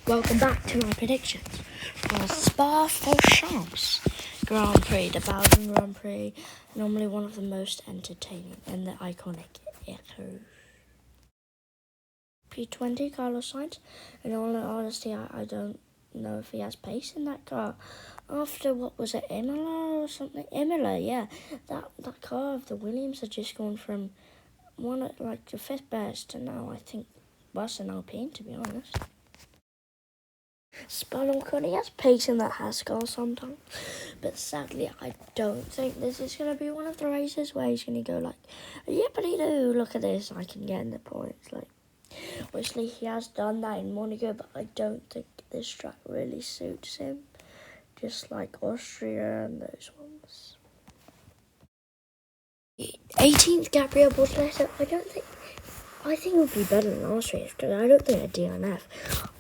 Welcome back to my predictions for Spa-Francorchamps Grand Prix, the Belgian Grand Prix, normally one of the most entertaining and the iconic echoes. P20 Carlos Sainz, in all honesty, I don't know if he has pace in that car. After, what was it, Imola or something? Imola, yeah. That car of the Williams had just gone from one at like the fifth best to now, I think, worse than Alpine, to be honest. He has pace in that Haskell sometimes, but sadly I don't think this is going to be one of the races where he's going to go like, yippity-doo, look at this, I can get in the points. Like, obviously he has done that in Monaco, but I don't think this track really suits him, just like Austria and those ones. 18th Gabriel Bortoleto, I think it would be better than Austria, because I don't think a DNF.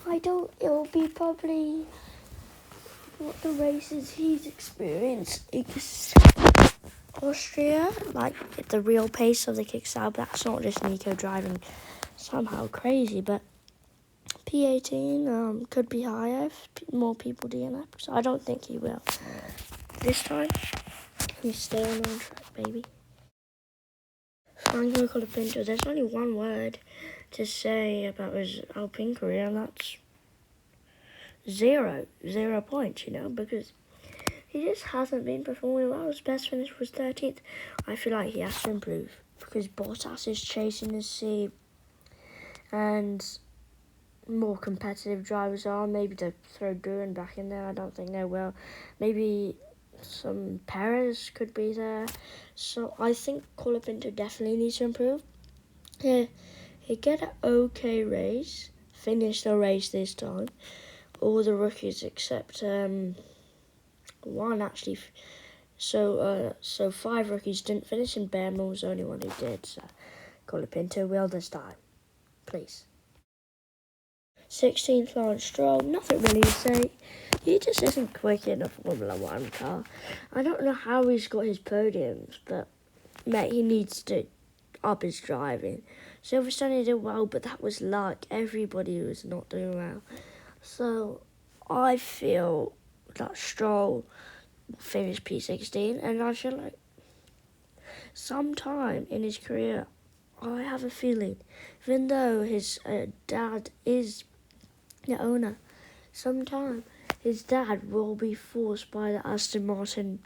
It'll be probably what the races he's experienced is Austria, like the real pace of the kickstart. That's not just Nico driving somehow crazy, but P18 could be higher if more people DNF, so I don't think he will. This time, he's staying on track, baby. Franco Colapinto, there's only one word to say about his Alpine career, and that's 0 points, because he just hasn't been performing well. His best finish was 13th. I feel like he has to improve because Bottas is chasing his seat and more competitive drivers are. Maybe they'll throw Duran back in there. I don't think they will. Maybe some Perez could be there. So I think Colapinto definitely needs to improve. He get an okay race, finish the race this time. All the rookies except one actually. So 5 rookies didn't finish, and Behrman was the only one who did. So Colapinto will this time, please. 16th Lawrence Stroll, nothing really to say. He just isn't quick in a Formula 1 car. I don't know how he's got his podiums, but mate, he needs to up his driving. Silverstone did well, but that was luck. Everybody was not doing well. So I feel that Stroll finished P16, and I feel like sometime in his career, I have a feeling, even though his dad is the owner, sometime his dad will be forced by the Aston Martin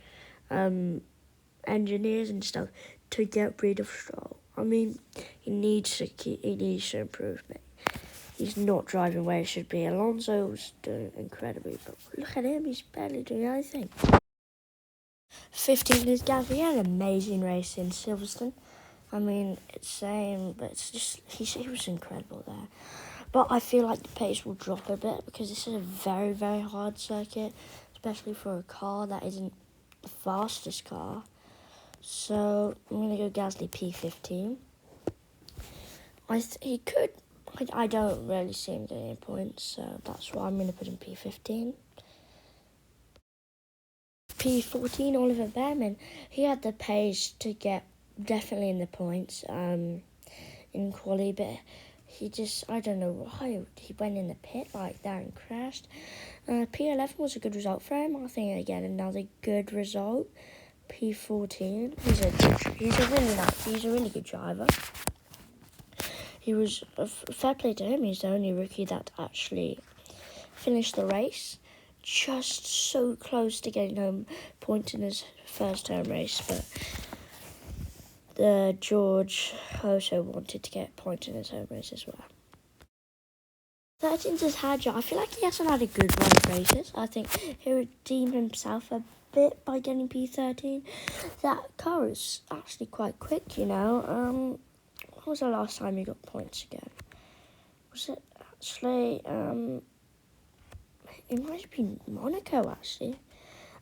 engineers and stuff to get rid of Stroll. I mean, he needs to improve, mate. He's not driving where he should be. Alonso's doing incredibly, but look at him, he's barely doing anything. 15th is Gasly. He had an amazing race in Silverstone. I mean, it's same, but it's just, he was incredible there. But I feel like the pace will drop a bit because this is a very, very hard circuit, especially for a car that isn't the fastest car. So I'm going to go Gasly P15. He could. I don't really see him getting any points, so that's why I'm going to put him P15. P14, Oliver Behrman. He had the pace to get definitely in the points in quali, but he just, I don't know why, he went in the pit like that and crashed. P11 was a good result for him. I think, again, another good result. P14, he's a really good driver. He was, fair play to him, he's the only rookie that actually finished the race. Just so close to getting home points in his first home race, but George also wanted to get points in his home race as well. 13th is Hadjar. I feel like he hasn't had a good run of races. I think he redeemed himself a bit by getting P13. That car is actually quite quick, When was the last time he got points again? Was it actually, it might have been Monaco, actually.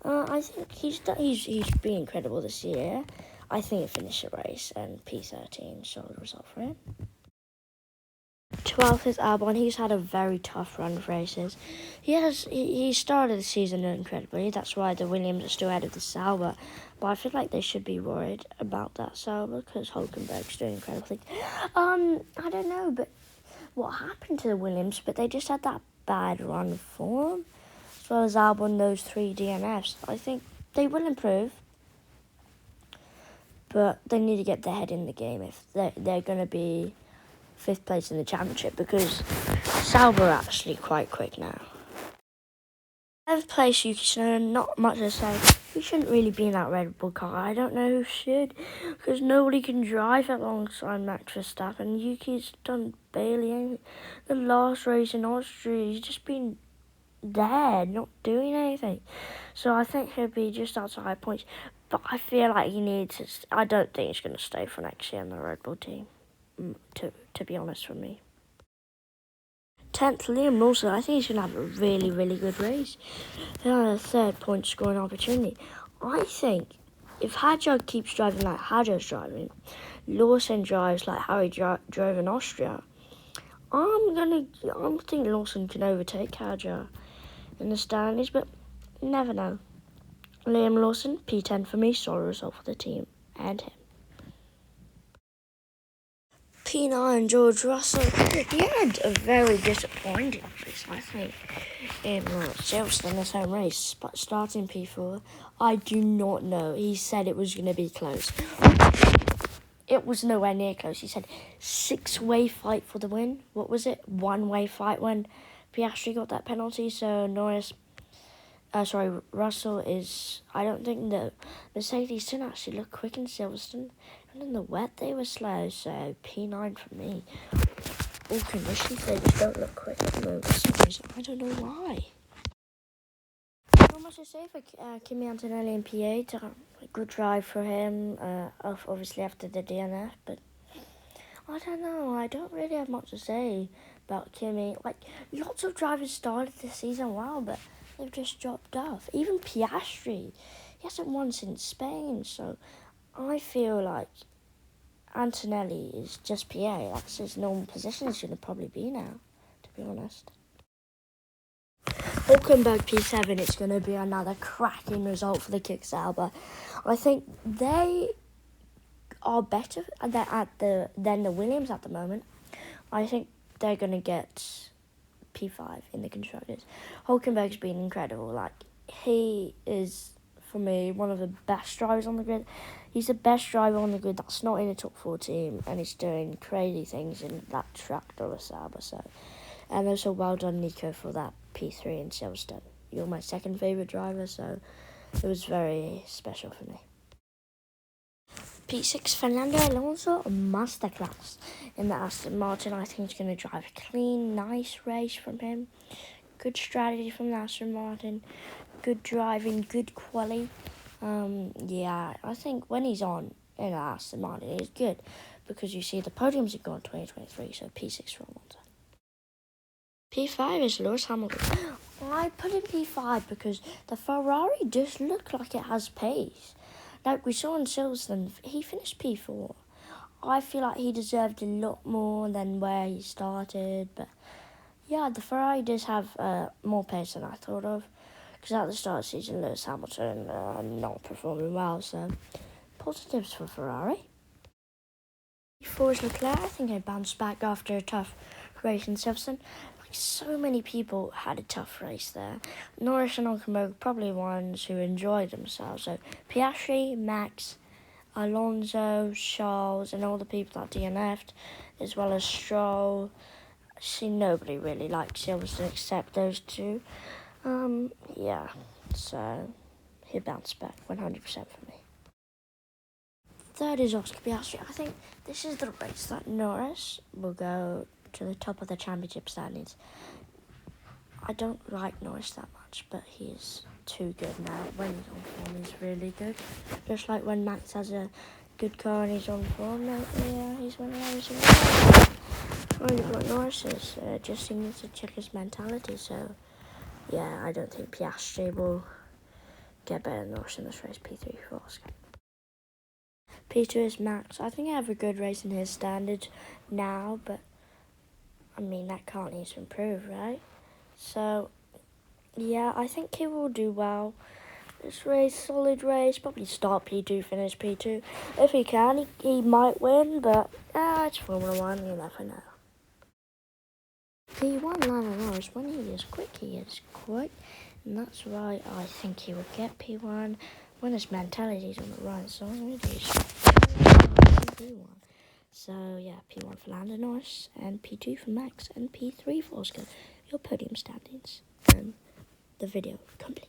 I think he's been incredible this year. I think he finished the race, and P13, solid result for him. 12th is Albon. He's had a very tough run of races. He started the season incredibly. That's why the Williams are still ahead of the Sauber. But I feel like they should be worried about that Sauber because Hulkenberg's doing incredibly. I don't know, but what happened to the Williams? But they just had that bad run form, as well as Albon those 3 DNFs. I think they will improve, but they need to get their head in the game if they're going to be 5th place in the championship, because Sauber are actually quite quick now. 7th place, Yuki Tsunoda, not much to say. He shouldn't really be in that Red Bull car. I don't know who should, because nobody can drive alongside Max Verstappen. Yuki's done barely anything. The last race in Austria, he's just been there, not doing anything. So I think he'll be just outside points. But I feel like he needs to... I don't think he's going to stay for next year in the Red Bull team, to be honest with me. 10th, Liam Lawson. I think he's going to have a really, really good race. A 3rd point scoring opportunity. I think if Hadjar keeps driving like Hadjar's driving, Lawson drives like how he drove in Austria, I think Lawson can overtake Hadjar in the standings, but you never know. Liam Lawson, P10 for me, solid result for the team and him. P9, George Russell. He had a very disappointing race, I think, in Silverstone, this home race, but starting P4, I do not know. He said it was going to be close. It was nowhere near close. He said 6-way fight for the win. What was it? 1-way fight when Piastri got that penalty. So Russell is... I don't think the Mercedes didn't actually look quick in Silverstone. And in the wet, they were slow. So P9 for me. All conditions, they just don't look quick at the moment for some reason. I don't know why. Not much to say for Kimi Antonelli in P8. A good drive for him, obviously after the DNF. But I don't know. I don't really have much to say about Kimi. Like, lots of drivers started this season well, but they've just dropped off. Even Piastri, he hasn't won since Spain. So I feel like Antonelli is just PA. That's his normal position. He's going to probably be now, to be honest. Hulkenberg P7, it's going to be another cracking result for the Kick Sauber. I think they are better than the Williams at the moment. I think they're going to get P5 in the Constructors. Hulkenberg's been incredible. Like, he is, for me, one of the best drivers on the grid. He's the best driver on the grid that's not in the top 4 team, and he's doing crazy things in that track, the Sauber. So, and also well done, Nico, for that P3 in Silverstone. You're my second favourite driver, so it was very special for me. P6, Fernando Alonso, a masterclass in the Aston Martin. I think he's going to drive a clean, nice race from him. Good strategy from the Aston Martin. Good driving, good quality. Yeah, I think when he's on in Aston Martin, he's good, because you see the podiums have gone 2023, so P6 for Alonso. P5 is Lewis Hamilton. I put in P5 because the Ferrari just looked like it has pace. Like we saw in Silverstone, he finished P4. I feel like he deserved a lot more than where he started. But yeah, the Ferrari does have more pace than I thought of. Because at the start of the season, Lewis Hamilton not performing well. So positives for Ferrari. P4 is Leclerc. I think he bounced back after a tough race in Silverstone. So many people had a tough race there. Norris and Hülkenberg probably ones who enjoyed themselves. So Piastri, Max, Alonso, Charles, and all the people that DNF'd, as well as Stroll. I see nobody really liked Silverstone except those two. Yeah, so he bounced back 100% for me. 3rd is Oscar Piastri. I think this is the race that Norris will go to the top of the championship standings. I don't like Norris that much, but he's too good now. When he's on form, he's really good. Just like when Max has a good car and he's on form, yeah, he's winning every single time. What Norris is, just he needs to check his mentality. So, yeah, I don't think Piastri will get better than Norris in this race. P3 for Oscar. P2 is Max. I think I have a good race in his standards now, but I mean, that can't need to improve, right? So, yeah, I think he will do well. This race, solid race, probably start P2, finish P2. If he can, he might win, but it's Formula 1, you never know. P1 Lando Norris, when he is quick, he is quick. And that's why I think he would get P1 when his mentality is on the right side. It is P1. So yeah, P1 for Lando Norris, and P2 for Max, and P3 for Oscar. Your podium standings. And the video complete.